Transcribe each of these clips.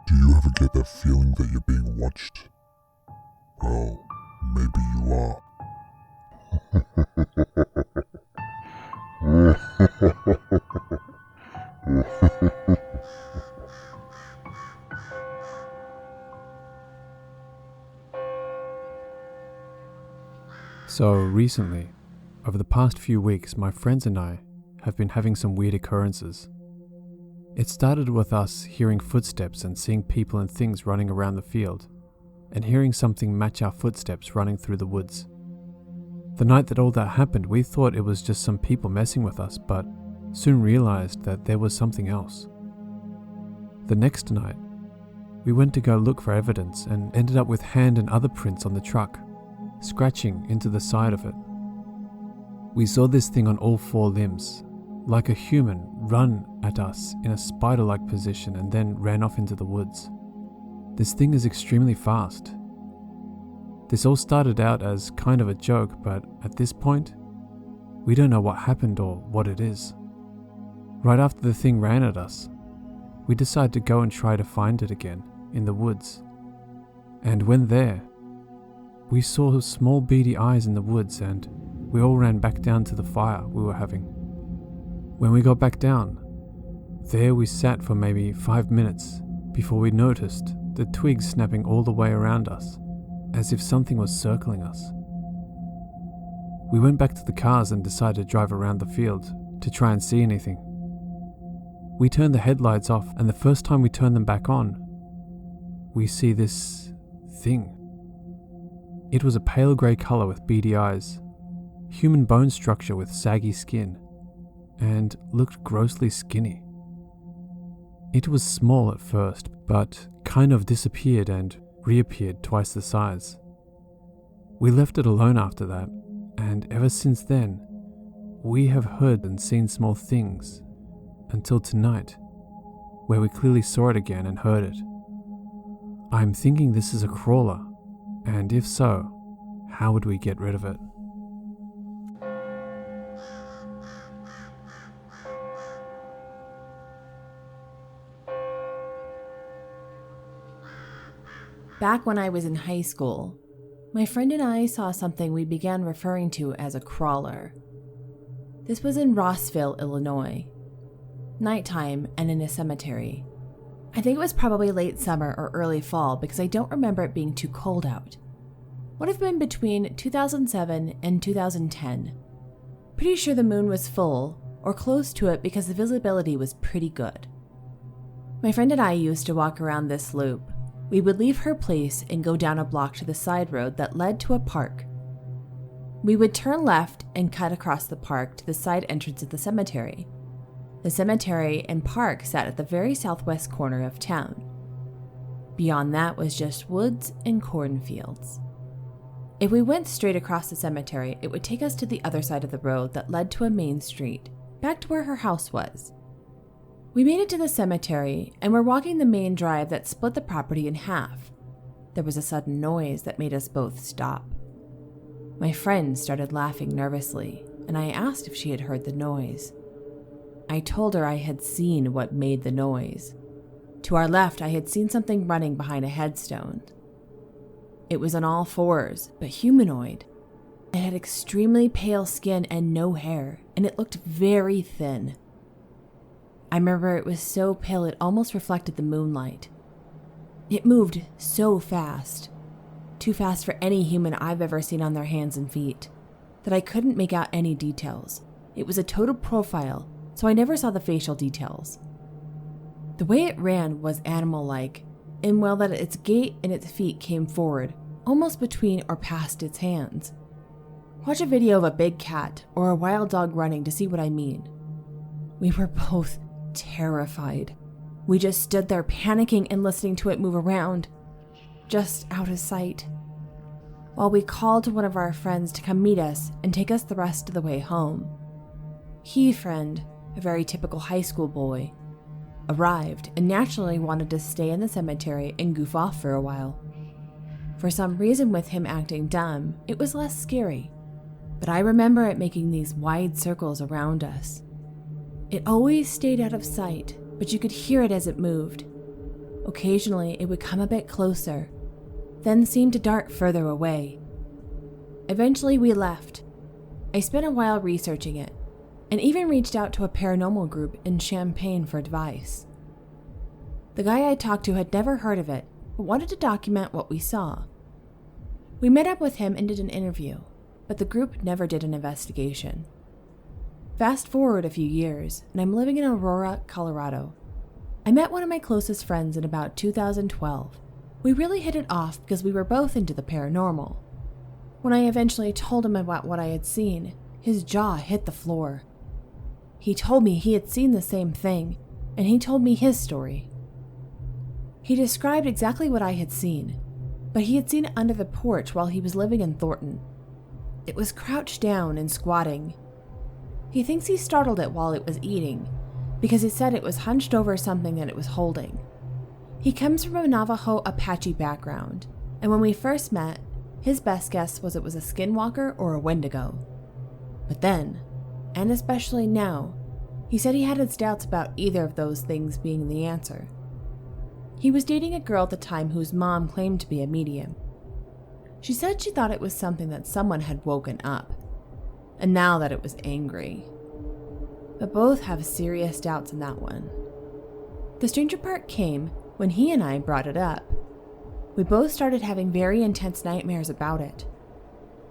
Do you ever get that feeling that you're being watched? Well, maybe you are. So recently, over the past few weeks, my friends and I have been having some weird occurrences. It started with us hearing footsteps and seeing people and things running around the field, and hearing something match our footsteps running through the woods. The night that all that happened, we thought it was just some people messing with us, but soon realized that there was something else. The next night, we went to go look for evidence and ended up with hand and other prints on the truck, scratching into the side of it. We saw this thing on all four limbs, like a human, run at us in a spider-like position and then ran off into the woods. This thing is extremely fast. This all started out as kind of a joke, but at this point, we don't know what happened or what it is. Right after the thing ran at us, we decided to go and try to find it again in the woods. And when there, we saw small beady eyes in the woods, and we all ran back down to the fire we were having. When we got back down, there we sat for maybe 5 minutes before we noticed the twigs snapping all the way around us, as if something was circling us. We went back to the cars and decided to drive around the field to try and see anything. We turned the headlights off, and the first time we turned them back on, we see this thing. It was a pale grey colour with beady eyes, human bone structure with saggy skin, and looked grossly skinny. It was small at first, but kind of disappeared and reappeared twice the size. We left it alone after that, and ever since then, we have heard and seen small things, until tonight, where we clearly saw it again and heard it. I'm thinking this is a crawler, and if so, how would we get rid of it? Back when I was in high school, my friend and I saw something we began referring to as a crawler. This was in Rossville, Illinois. Nighttime and in a cemetery. I think it was probably late summer or early fall because I don't remember it being too cold out. Would have been between 2007 and 2010. Pretty sure the moon was full or close to it because the visibility was pretty good. My friend and I used to walk around this loop. We would leave her place and go down a block to the side road that led to a park. We would turn left and cut across the park to the side entrance of the cemetery. The cemetery and park sat at the very southwest corner of town. Beyond that was just woods and cornfields. If we went straight across the cemetery, it would take us to the other side of the road that led to a main street, back to where her house was. We made it to the cemetery and were walking the main drive that split the property in half. There was a sudden noise that made us both stop. My friend started laughing nervously, and I asked if she had heard the noise. I told her I had seen what made the noise. To our left, I had seen something running behind a headstone. It was on all fours, but humanoid. It had extremely pale skin and no hair, and it looked very thin. I remember it was so pale it almost reflected the moonlight. It moved so fast, too fast for any human I've ever seen on their hands and feet, that I couldn't make out any details. It was a total profile, so I never saw the facial details. The way it ran was animal-like, in well that its gait and its feet came forward, almost between or past its hands. Watch a video of a big cat or a wild dog running to see what I mean. We were both terrified. We just stood there panicking and listening to it move around, just out of sight, while we called to one of our friends to come meet us and take us the rest of the way home. He, friend, a very typical high school boy, arrived and naturally wanted to stay in the cemetery and goof off for a while. For some reason, with him acting dumb, it was less scary, but I remember it making these wide circles around us. It always stayed out of sight, but you could hear it as it moved. Occasionally, it would come a bit closer, then seem to dart further away. Eventually, we left. I spent a while researching it, and even reached out to a paranormal group in Champaign for advice. The guy I talked to had never heard of it, but wanted to document what we saw. We met up with him and did an interview, but the group never did an investigation. Fast forward a few years, and I'm living in Aurora, Colorado. I met one of my closest friends in about 2012. We really hit it off because we were both into the paranormal. When I eventually told him about what I had seen, his jaw hit the floor. He told me he had seen the same thing, and he told me his story. He described exactly what I had seen, but he had seen it under the porch while he was living in Thornton. It was crouched down and squatting. He thinks he startled it while it was eating, because he said it was hunched over something that it was holding. He comes from a Navajo Apache background, and when we first met, his best guess was it was a skinwalker or a wendigo. But then, and especially now, he said he had his doubts about either of those things being the answer. He was dating a girl at the time whose mom claimed to be a medium. She said she thought it was something that someone had woken up, and now that it was angry. But both have serious doubts in that one. The stranger part came when he and I brought it up. We both started having very intense nightmares about it.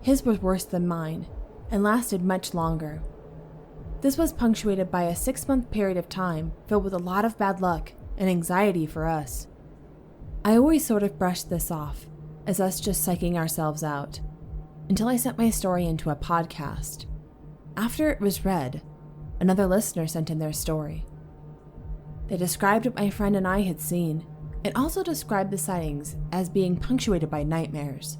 His was worse than mine, and lasted much longer. This was punctuated by a 6-month period of time filled with a lot of bad luck and anxiety for us. I always sort of brushed this off, as us just psyching ourselves out, until I sent my story into a podcast. After it was read, another listener sent in their story. They described what my friend and I had seen, and also described the sightings as being punctuated by nightmares.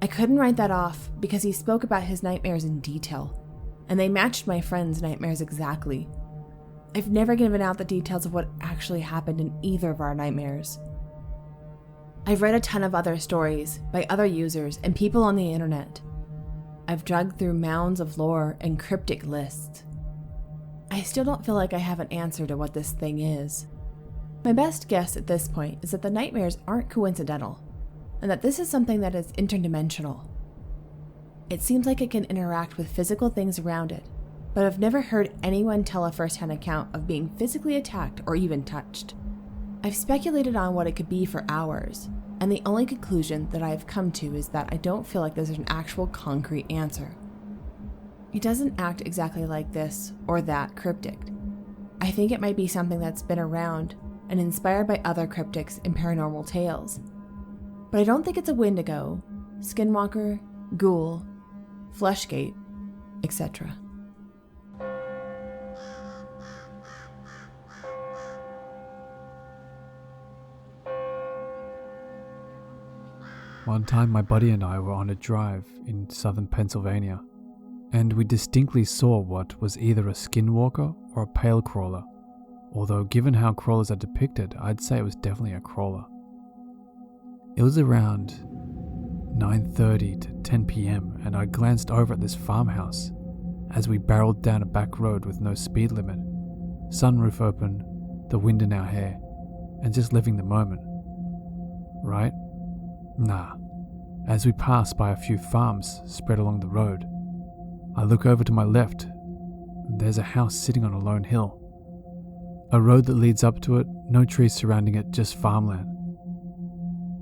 I couldn't write that off because he spoke about his nightmares in detail, and they matched my friend's nightmares exactly. I've never given out the details of what actually happened in either of our nightmares. I've read a ton of other stories by other users and people on the internet. I've dug through mounds of lore and cryptic lists. I still don't feel like I have an answer to what this thing is. My best guess at this point is that the nightmares aren't coincidental, and that this is something that is interdimensional. It seems like it can interact with physical things around it, but I've never heard anyone tell a first-hand account of being physically attacked or even touched. I've speculated on what it could be for hours, and the only conclusion that I have come to is that I don't feel like there's an actual concrete answer. It doesn't act exactly like this or that cryptid. I think it might be something that's been around and inspired by other cryptids and paranormal tales. But I don't think it's a wendigo, skinwalker, ghoul, fleshgate, etc. One time my buddy and I were on a drive in southern Pennsylvania, and we distinctly saw what was either a skinwalker or a pale crawler, although given how crawlers are depicted, I'd say it was definitely a crawler. It was around 9:30 to 10 p.m. and I glanced over at this farmhouse as we barreled down a back road with no speed limit, sunroof open, the wind in our hair, and just living the moment. Right? Nah. As we pass by a few farms spread along the road, I look over to my left, and there's a house sitting on a lone hill. A road that leads up to it, no trees surrounding it, just farmland.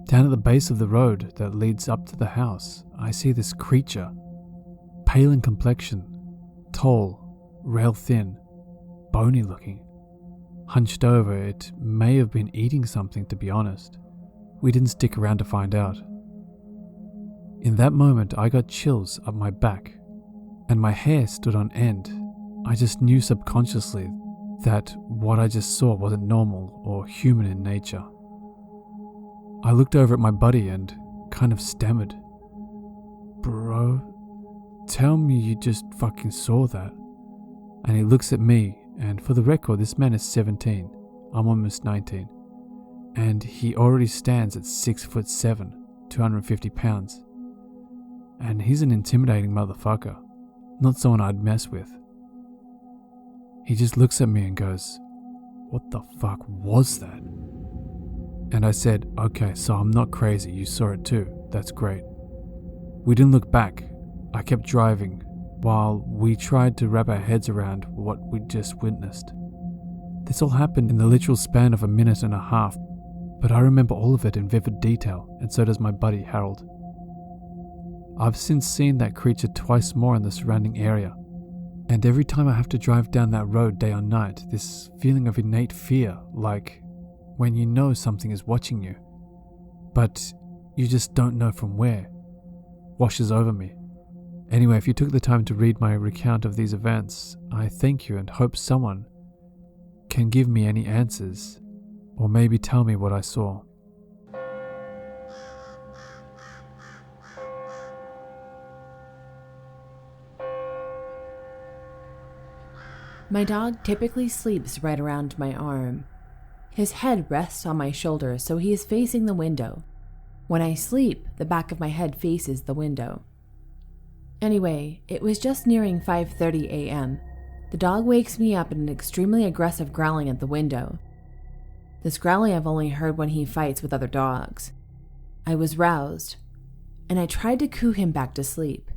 Down at the base of the road that leads up to the house, I see this creature, pale in complexion, tall, rail thin, bony looking. Hunched over, it may have been eating something, to be honest. We didn't stick around to find out. In that moment, I got chills up my back, and my hair stood on end. I just knew subconsciously that what I just saw wasn't normal or human in nature. I looked over at my buddy and kind of stammered. "Bro, tell me you just fucking saw that." And he looks at me, and for the record, this man is 17. I'm almost 19. And he already stands at 6'7", 250 pounds. And he's an intimidating motherfucker, not someone I'd mess with. He just looks at me and goes, "What the fuck was that?" And I said, okay, so I'm not crazy, you saw it too, that's great. We didn't look back. I kept driving while we tried to wrap our heads around what we'd just witnessed. This all happened in the literal span of a minute and a half, but I remember all of it in vivid detail, and so does my buddy Harold. I've since seen that creature twice more in the surrounding area, and every time I have to drive down that road day or night, this feeling of innate fear, like when you know something is watching you, but you just don't know from where, washes over me. Anyway, if you took the time to read my recount of these events, I thank you and hope someone can give me any answers, or maybe tell me what I saw. My dog typically sleeps right around my arm. His head rests on my shoulder, so he is facing the window. When I sleep, the back of my head faces the window. Anyway, it was just nearing 5:30 a.m. The dog wakes me up in an extremely aggressive growling at the window. This growling I've only heard when he fights with other dogs. I was roused, and I tried to coo him back to sleep.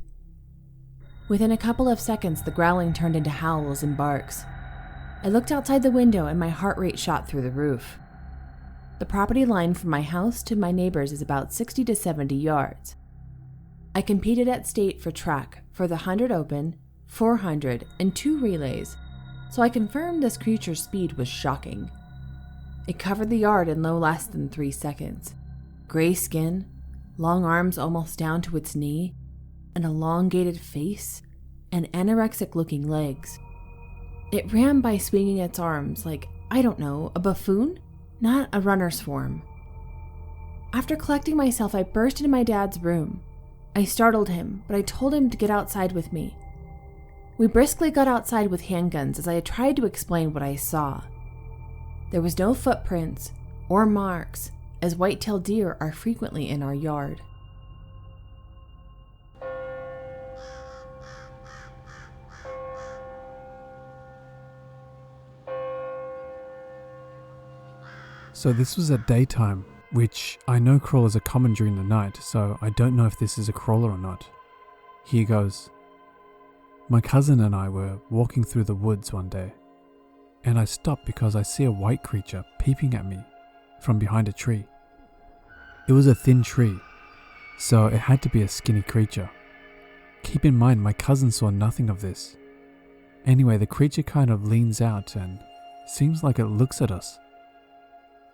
Within a couple of seconds, the growling turned into howls and barks. I looked outside the window and my heart rate shot through the roof. The property line from my house to my neighbor's is about 60 to 70 yards. I competed at state for track for the 100 open, 400, and 2 relays, so I confirmed this creature's speed was shocking. It covered the yard in no less than 3 seconds. Gray skin, long arms almost down to its knee, an elongated face, and anorexic-looking legs. It ran by swinging its arms like, I don't know, a buffoon? Not a runner's form. After collecting myself, I burst into my dad's room. I startled him, but I told him to get outside with me. We briskly got outside with handguns as I tried to explain what I saw. There was no footprints or marks, as white-tailed deer are frequently in our yard. So this was at daytime, which I know crawlers are common during the night, so I don't know if this is a crawler or not. Here goes. My cousin and I were walking through the woods one day, and I stopped because I see a white creature peeping at me from behind a tree. It was a thin tree, so it had to be a skinny creature. Keep in mind, my cousin saw nothing of this. Anyway, the creature kind of leans out and seems like it looks at us.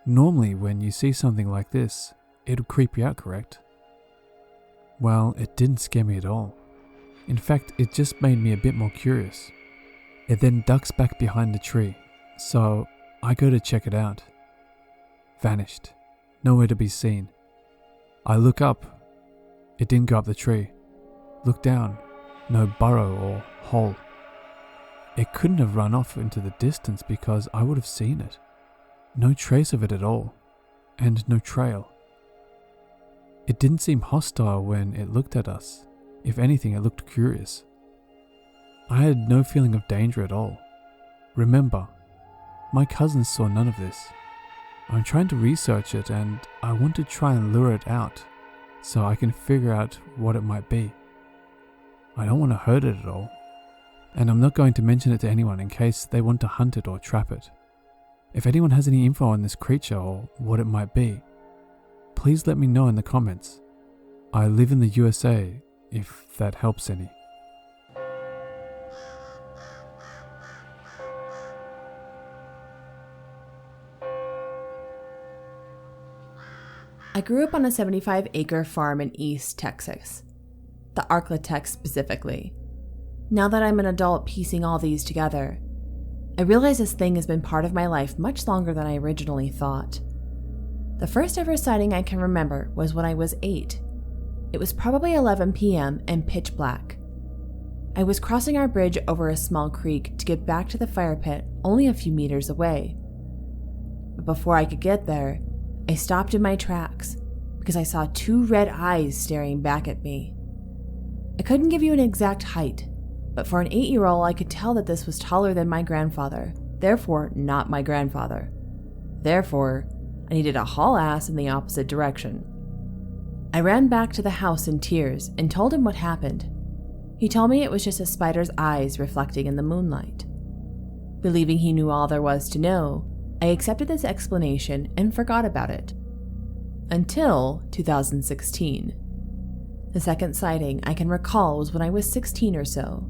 Normally, when you see something like this, it'll creep you out, correct? Well, it didn't scare me at all. In fact, it just made me a bit more curious. It then ducks back behind the tree, so I go to check it out. Vanished. Nowhere to be seen. I look up. It didn't go up the tree. Look down. No burrow or hole. It couldn't have run off into the distance because I would have seen it. No trace of it at all, and no trail. It didn't seem hostile when it looked at us. If anything, it looked curious. I had no feeling of danger at all. Remember, my cousins saw none of this. I'm trying to research it and I want to try and lure it out so I can figure out what it might be. I don't want to hurt it at all, and I'm not going to mention it to anyone in case they want to hunt it or trap it. If anyone has any info on this creature or what it might be, please let me know in the comments. I live in the USA, if that helps any. I grew up on a 75-acre farm in East Texas, the Arklatex specifically. Now that I'm an adult piecing all these together, I realize this thing has been part of my life much longer than I originally thought. The first ever sighting I can remember was when I was 8. It was probably 11 p.m. and pitch black. I was crossing our bridge over a small creek to get back to the fire pit only a few meters away. But before I could get there, I stopped in my tracks because I saw 2 red eyes staring back at me. I couldn't give you an exact height, but for an 8-year-old, I could tell that this was taller than my grandfather, therefore not my grandfather. Therefore, and he did a haul ass in the opposite direction. I ran back to the house in tears and told him what happened. He told me it was just a spider's eyes reflecting in the moonlight. Believing he knew all there was to know, I accepted his explanation and forgot about it. Until 2016. The second sighting I can recall was when I was 16 or so.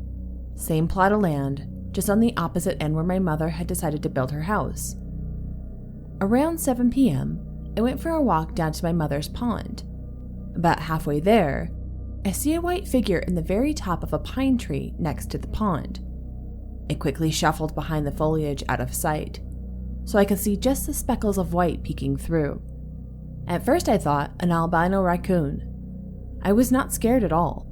Same plot of land, just on the opposite end where my mother had decided to build her house. Around 7 p.m., I went for a walk down to my mother's pond. About halfway there, I see a white figure in the very top of a pine tree next to the pond. It quickly shuffled behind the foliage out of sight, so I could see just the speckles of white peeking through. At first I thought an albino raccoon. I was not scared at all,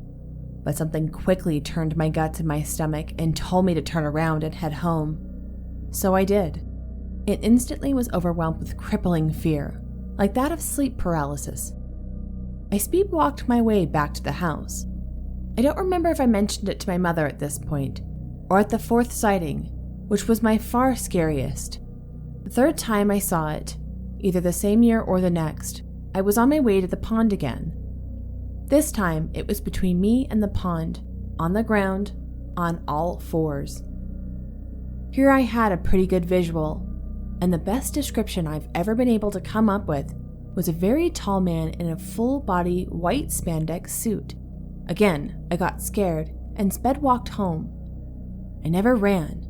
but something quickly turned my guts in my stomach and told me to turn around and head home. So I did. It instantly was overwhelmed with crippling fear, like that of sleep paralysis. I speed-walked my way back to the house. I don't remember if I mentioned it to my mother at this point, or at the fourth sighting, which was my far scariest. The third time I saw it, either the same year or the next, I was on my way to the pond again. This time, it was between me and the pond, on the ground, on all fours. Here I had a pretty good visual, and the best description I've ever been able to come up with was a very tall man in a full-body white spandex suit. Again, I got scared and sped-walked home. I never ran.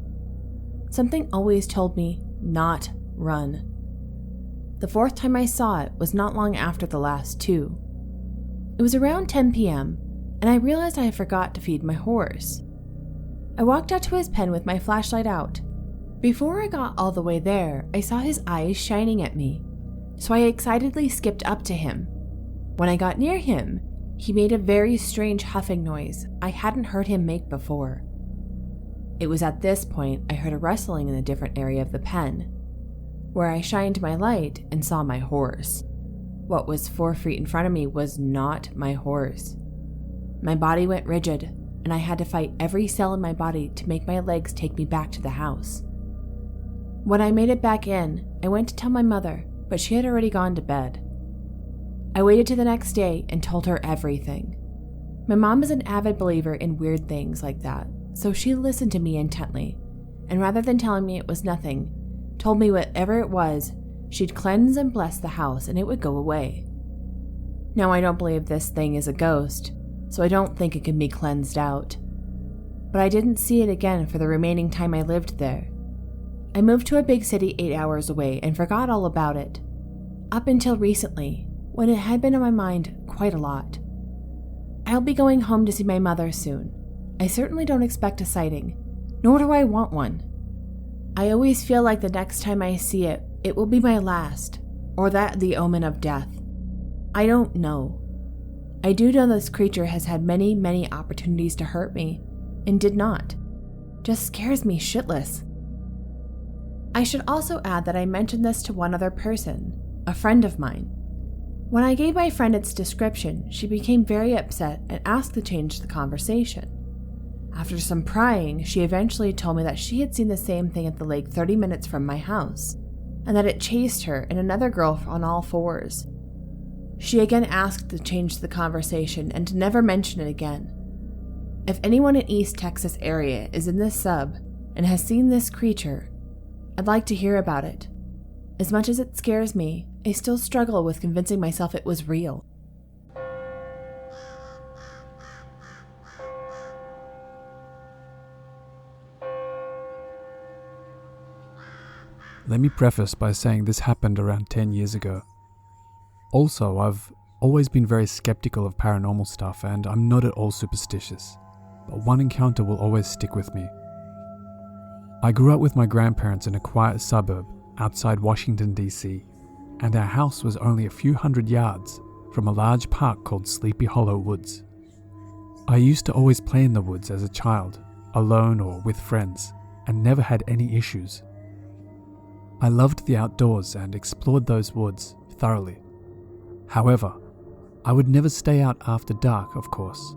Something always told me not run. The fourth time I saw it was not long after the last two. It was around 10 p.m., and I realized I forgot to feed my horse. I walked out to his pen with my flashlight out. Before I got all the way there, I saw his eyes shining at me, so I excitedly skipped up to him. When I got near him, he made a very strange huffing noise I hadn't heard him make before. It was at this point I heard a rustling in a different area of the pen, where I shined my light and saw my horse. What was 4 feet in front of me was not my horse. My body went rigid, and I had to fight every cell in my body to make my legs take me back to the house. When I made it back in, I went to tell my mother, but she had already gone to bed. I waited to the next day and told her everything. My mom is an avid believer in weird things like that, so she listened to me intently, and rather than telling me it was nothing, told me whatever it was, she'd cleanse and bless the house and it would go away. Now I don't believe this thing is a ghost, so I don't think it can be cleansed out. But I didn't see it again for the remaining time I lived there. I moved to a big city 8 hours away and forgot all about it, up until recently, when it had been on my mind quite a lot. I'll be going home to see my mother soon. I certainly don't expect a sighting, nor do I want one. I always feel like the next time I see it, it will be my last, or that the omen of death. I don't know. I do know this creature has had many, many opportunities to hurt me, and did not. Just scares me shitless. I should also add that I mentioned this to one other person, a friend of mine. When I gave my friend its description, she became very upset and asked to change the conversation. After some prying, she eventually told me that she had seen the same thing at the lake 30 minutes from my house, and that it chased her and another girl on all fours. She again asked to change the conversation and to never mention it again. If anyone in East Texas area is in this sub and has seen this creature, I'd like to hear about it. As much as it scares me, I still struggle with convincing myself it was real. Let me preface by saying this happened around 10 years ago. Also, I've always been very skeptical of paranormal stuff and I'm not at all superstitious, but one encounter will always stick with me. I grew up with my grandparents in a quiet suburb outside Washington, D.C., and our house was only a few hundred yards from a large park called Sleepy Hollow Woods. I used to always play in the woods as a child, alone or with friends, and never had any issues. I loved the outdoors and explored those woods thoroughly. However, I would never stay out after dark, of course.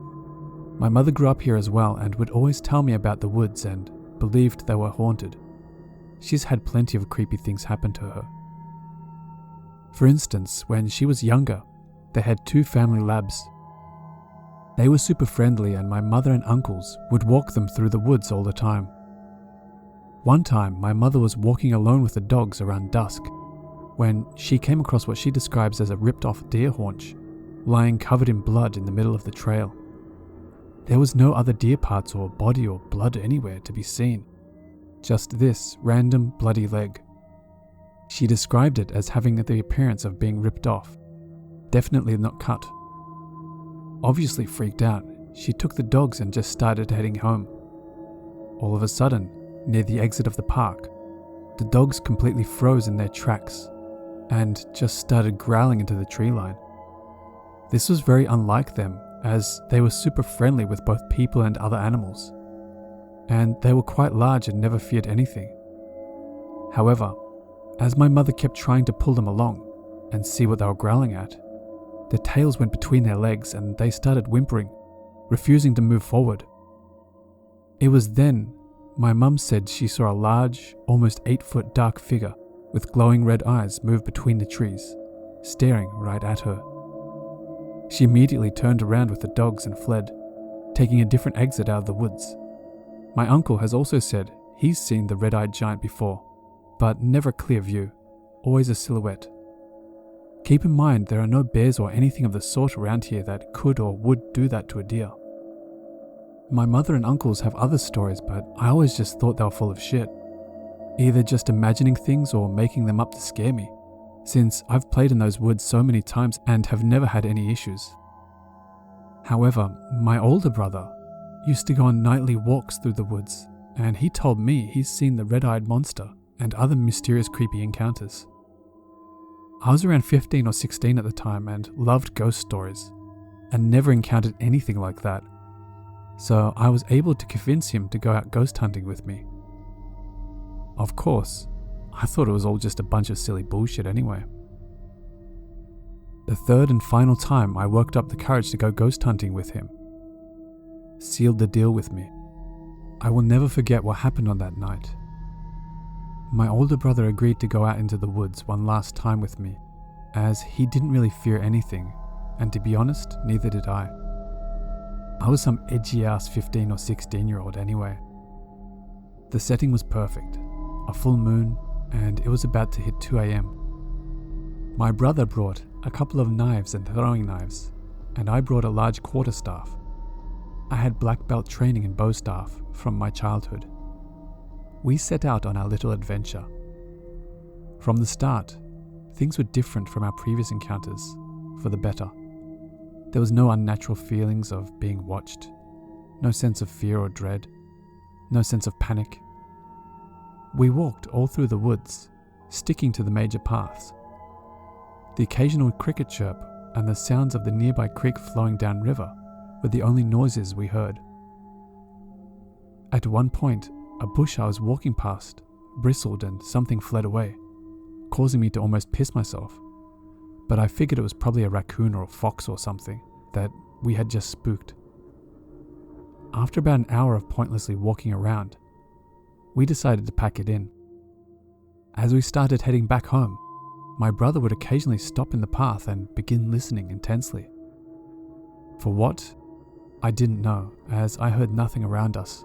My mother grew up here as well and would always tell me about the woods and believed they were haunted. She's had plenty of creepy things happen to her. For instance, when she was younger, they had 2 family labs. They were super friendly and my mother and uncles would walk them through the woods all the time. One time, my mother was walking alone with the dogs around dusk when she came across what she describes as a ripped-off deer haunch, lying covered in blood in the middle of the trail. There was no other deer parts or body or blood anywhere to be seen, just this random bloody leg. She described it as having the appearance of being ripped off, definitely not cut. Obviously freaked out, she took the dogs and just started heading home. All of a sudden, near the exit of the park, the dogs completely froze in their tracks and just started growling into the tree line. This was very unlike them, as they were super friendly with both people and other animals, and they were quite large and never feared anything. However, as my mother kept trying to pull them along and see what they were growling at, their tails went between their legs and they started whimpering, refusing to move forward. It was then my mum said she saw a large, almost 8-foot dark figure with glowing red eyes move between the trees, staring right at her. She immediately turned around with the dogs and fled, taking a different exit out of the woods. My uncle has also said he's seen the red-eyed giant before, but never a clear view, always a silhouette. Keep in mind there are no bears or anything of the sort around here that could or would do that to a deer. My mother and uncles have other stories, but I always just thought they were full of shit. Either just imagining things or making them up to scare me, since I've played in those woods so many times and have never had any issues. However, my older brother used to go on nightly walks through the woods, and he told me he's seen the red-eyed monster and other mysterious creepy encounters. I was around 15 or 16 at the time and loved ghost stories, and never encountered anything like that, so I was able to convince him to go out ghost hunting with me. Of course, I thought it was all just a bunch of silly bullshit anyway. The third and final time I worked up the courage to go ghost hunting with him sealed the deal with me. I will never forget what happened on that night. My older brother agreed to go out into the woods one last time with me, as he didn't really fear anything, and to be honest, neither did I. I was some edgy-ass 15 or 16-year-old anyway. The setting was perfect, a full moon, and it was about to hit 2 a.m. My brother brought a couple of knives and throwing knives, and I brought a large quarterstaff. I had black belt training in bow staff from my childhood. We set out on our little adventure. From the start, things were different from our previous encounters, for the better. There was no unnatural feelings of being watched, no sense of fear or dread, no sense of panic. We walked all through the woods, sticking to the major paths. The occasional cricket chirp and the sounds of the nearby creek flowing downriver were the only noises we heard. At one point, a bush I was walking past bristled and something fled away, causing me to almost piss myself. But I figured it was probably a raccoon or a fox or something that we had just spooked. After about an hour of pointlessly walking around, we decided to pack it in. As we started heading back home, my brother would occasionally stop in the path and begin listening intensely. For what? I didn't know, as I heard nothing around us.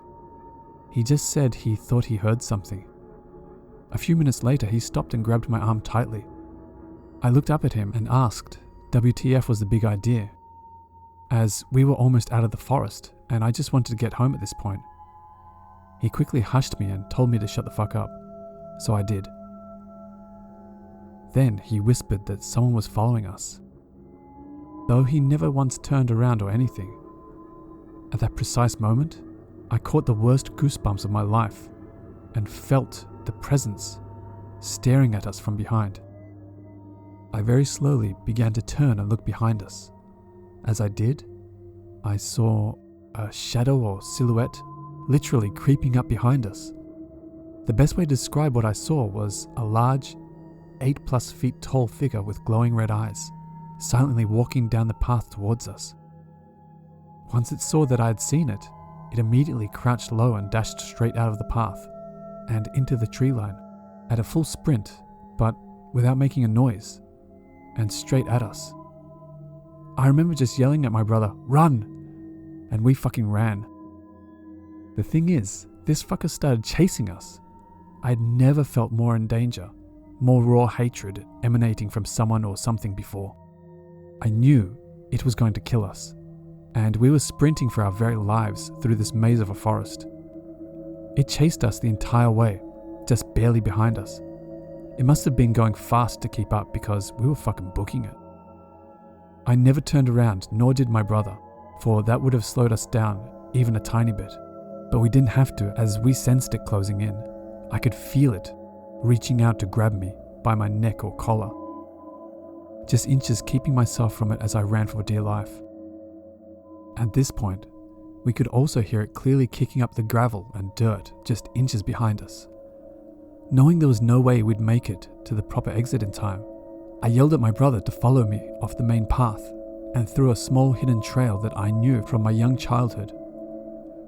He just said he thought he heard something. A few minutes later, he stopped and grabbed my arm tightly. I looked up at him and asked WTF was the big idea, as we were almost out of the forest and I just wanted to get home at this point. He quickly hushed me and told me to shut the fuck up, so I did. Then he whispered that someone was following us, though he never once turned around or anything. At that precise moment, I caught the worst goosebumps of my life and felt the presence staring at us from behind. I very slowly began to turn and look behind us. As I did, I saw a shadow or silhouette literally creeping up behind us. The best way to describe what I saw was a large, 8+ feet tall figure with glowing red eyes, silently walking down the path towards us. Once it saw that I had seen it, it immediately crouched low and dashed straight out of the path and into the tree line at a full sprint, but without making a noise, and straight at us. I remember just yelling at my brother, "Run!" and we fucking ran. The thing is, this fucker started chasing us. I'd never felt more in danger, more raw hatred emanating from someone or something before. I knew it was going to kill us, and we were sprinting for our very lives through this maze of a forest. It chased us the entire way, just barely behind us. It must have been going fast to keep up because we were fucking booking it. I never turned around, nor did my brother, for that would have slowed us down even a tiny bit. But we didn't have to, as we sensed it closing in. I could feel it reaching out to grab me by my neck or collar, just inches keeping myself from it as I ran for dear life. At this point, we could also hear it clearly kicking up the gravel and dirt just inches behind us. Knowing there was no way we'd make it to the proper exit in time, I yelled at my brother to follow me off the main path and through a small hidden trail that I knew from my young childhood.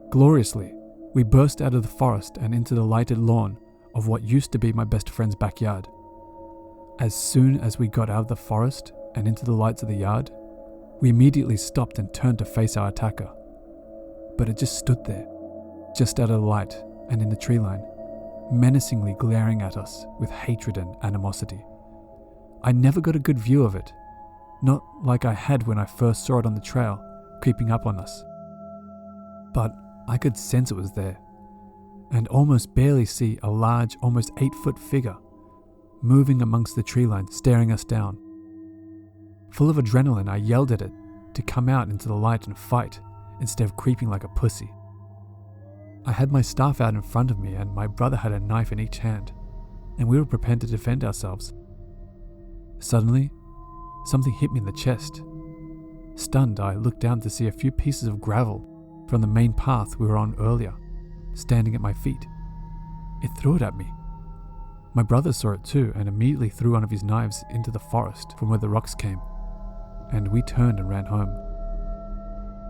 Gloriously, we burst out of the forest and into the lighted lawn of what used to be my best friend's backyard. As soon as we got out of the forest and into the lights of the yard, we immediately stopped and turned to face our attacker. But it just stood there, just out of the light and in the tree line, menacingly glaring at us with hatred and animosity. I never got a good view of it, not like I had when I first saw it on the trail, creeping up on us. But I could sense it was there, and almost barely see a large, almost 8-foot figure moving amongst the tree line, staring us down. Full of adrenaline, I yelled at it to come out into the light and fight, instead of creeping like a pussy. I had my staff out in front of me, and my brother had a knife in each hand, and we were prepared to defend ourselves. Suddenly, something hit me in the chest. Stunned, I looked down to see a few pieces of gravel from the main path we were on earlier, standing at my feet. It threw it at me. My brother saw it too and immediately threw one of his knives into the forest from where the rocks came, and we turned and ran home.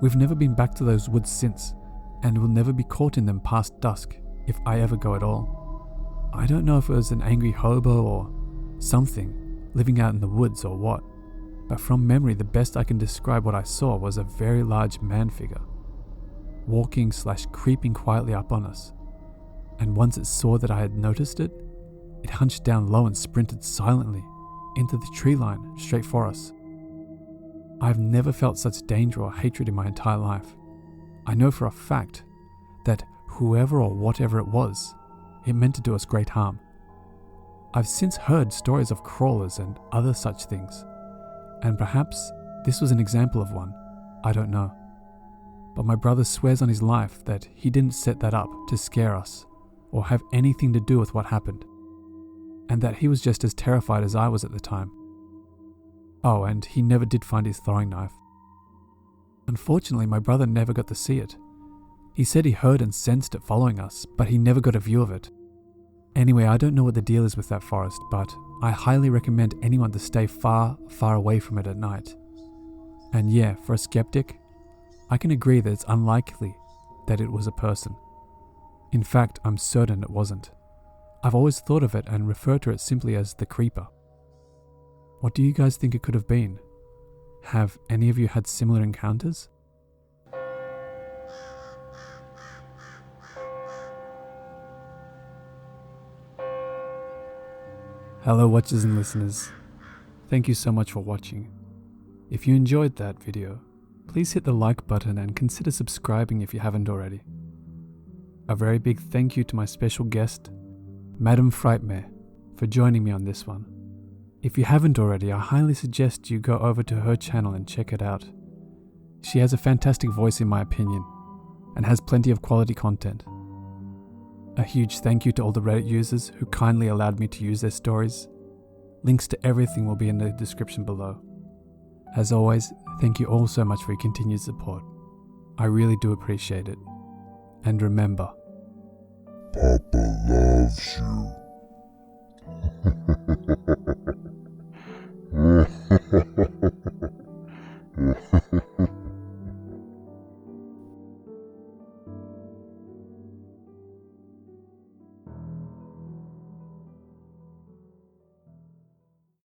We've never been back to those woods since, and will never be caught in them past dusk if I ever go at all. I don't know if it was an angry hobo or something living out in the woods or what, but from memory the best I can describe what I saw was a very large man figure, walking/creeping quietly up on us, and once it saw that I had noticed it, it hunched down low and sprinted silently into the tree line straight for us. I've never felt such danger or hatred in my entire life. I know for a fact that whoever or whatever it was, it meant to do us great harm. I've since heard stories of crawlers and other such things, and perhaps this was an example of one, I don't know. But my brother swears on his life that he didn't set that up to scare us or have anything to do with what happened, and that he was just as terrified as I was at the time. Oh, and he never did find his throwing knife. Unfortunately, my brother never got to see it. He said he heard and sensed it following us, but he never got a view of it. Anyway, I don't know what the deal is with that forest, but I highly recommend anyone to stay far, far away from it at night. And yeah, for a skeptic, I can agree that it's unlikely that it was a person. In fact, I'm certain it wasn't. I've always thought of it and referred to it simply as the creeper. What do you guys think it could have been? Have any of you had similar encounters? Hello watchers and listeners, thank you so much for watching. If you enjoyed that video, please hit the like button and consider subscribing if you haven't already. A very big thank you to my special guest, Madame Frightmare, for joining me on this one. If you haven't already, I highly suggest you go over to her channel and check it out. She has a fantastic voice in my opinion, and has plenty of quality content. A huge thank you to all the Reddit users who kindly allowed me to use their stories. Links to everything will be in the description below. As always, thank you all so much for your continued support. I really do appreciate it. And remember, Papa loves you.